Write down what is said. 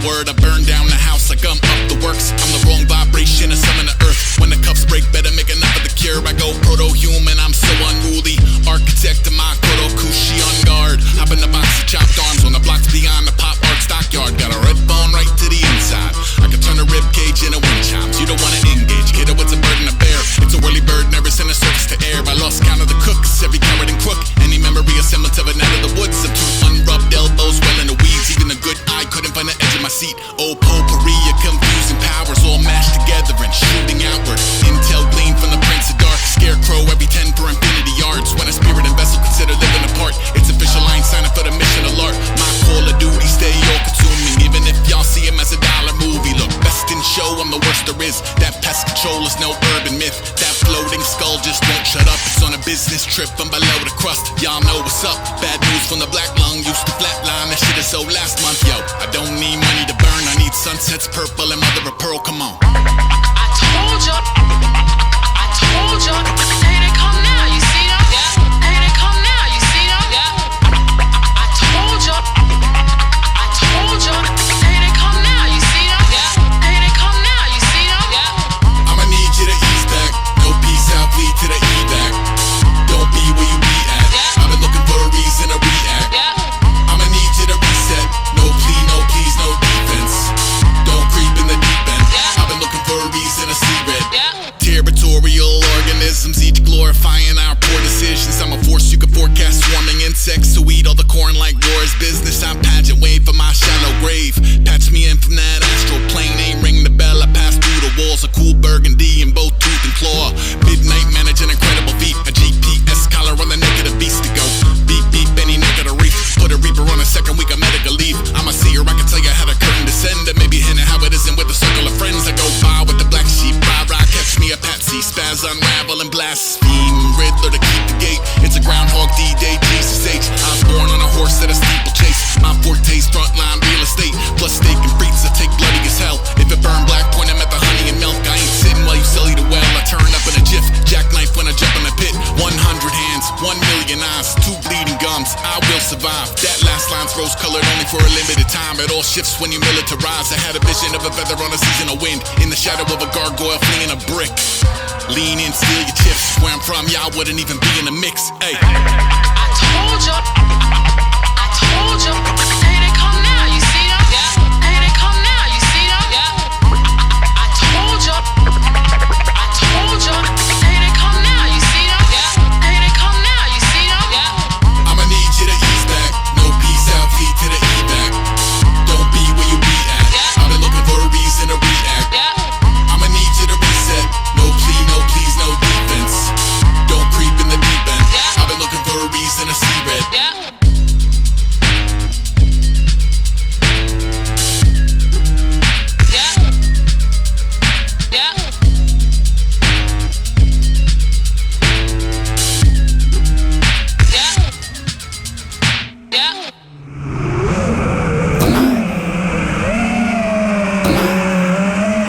word, I burn down the house, I gum up the works. I'm the wrong vibration, I summon the earth. When the cuffs break, better make enough of the cure. I go proto-human, I'm so unruly. Architect of my Kurokushi on guard. Hop in the box of chopped arms on the blocks beyond the pop art stockyard. Got a red bone right to the inside. I can turn a rib cage into wind chimes. You don't wanna engage, kiddo, it's a bird and a bear. It's a whirly bird, never send a circus to air. I lost count of the cooks, every carrot and crook. Any memory a semblance of it out of the woods. Of two unrubbed elbows, well in the weeds. Even a good eye couldn't find the edge of my seat. Oh, potpourri of confusing powers, all mashed together and shooting outward. Intel gleaned from the Prince of Dark. Scarecrow every 10 for infinity yards. When a spirit and vessel consider living apart, it's official, I ain't signing for the mission alert. My call of duty stay all consuming, even if y'all see him as a dollar movie. Look, best in show, I'm the worst there is. That pest control is no urban myth. That floating skull just won't shut up. It's on a business trip, I'm below the crust. Y'all know what's up. Bad news from the black lung, used to flatline. That shit is so last month, yo. I don't need money to burn, I need sunsets purple and mother of pearl, come on. I told ya, hey, they come now, you see them? Yeah. Hey, they come now, you see them? Yeah. I told ya, hey, they come now, you see them? Yeah. Hey, they come now, you see them? Yeah. I'ma need you to ease back. No peace out, lead to the evac. Don't be where you be at. Yeah. I've been looking for a reason to react. Yeah. I'ma need you to reset. No plea, no please, no defense. Don't creep in the deep end. Yeah. I've been looking for a reason to see red. Yeah. Territorial organisms, each glorifying our poor decisions. I'm a force you can forecast, swarming insects who eat all the corn like war is business. I'm pageant wait for my shallow grave. Patch me in from that astral plane, ain't ring the bell. I pass through the walls of cool burgundy in both tooth and claw. Midnight manage an incredible feat. A GPS collar on the neck of the beast to go. Beep beep, any neck of the reef. Put a reaper on a second week of medical leave. I'm a seer, I can tell you how the curtain descend. And maybe hint at how it isn't with a circle of friends. I go by with the black sheep. Rah, catch me a patsy. Spaz unravel and blaspheme. Riddler to keep the gate. It's a Groundhog D-Day, Jesus H. I was born on a horse at a steeplechase. My forte's frontline real estate. Plus steak and frites, I take bloody as hell. If it burn black, point them at the honey and milk. I ain't sitting while you sully the well. I turn up in a jiff. Jackknife when I jump in the pit. 100 hands, 1 million eyes, 2 bleeding gums. I will survive. That last line's rose-colored only for a limited time. It all shifts when you militarize. I had a vision of a feather on a seasonal wind. In the shadow of a gargoyle fleeing a brick. Lean in, steal your chips. Where I'm from, y'all wouldn't even be in the mix. Hey.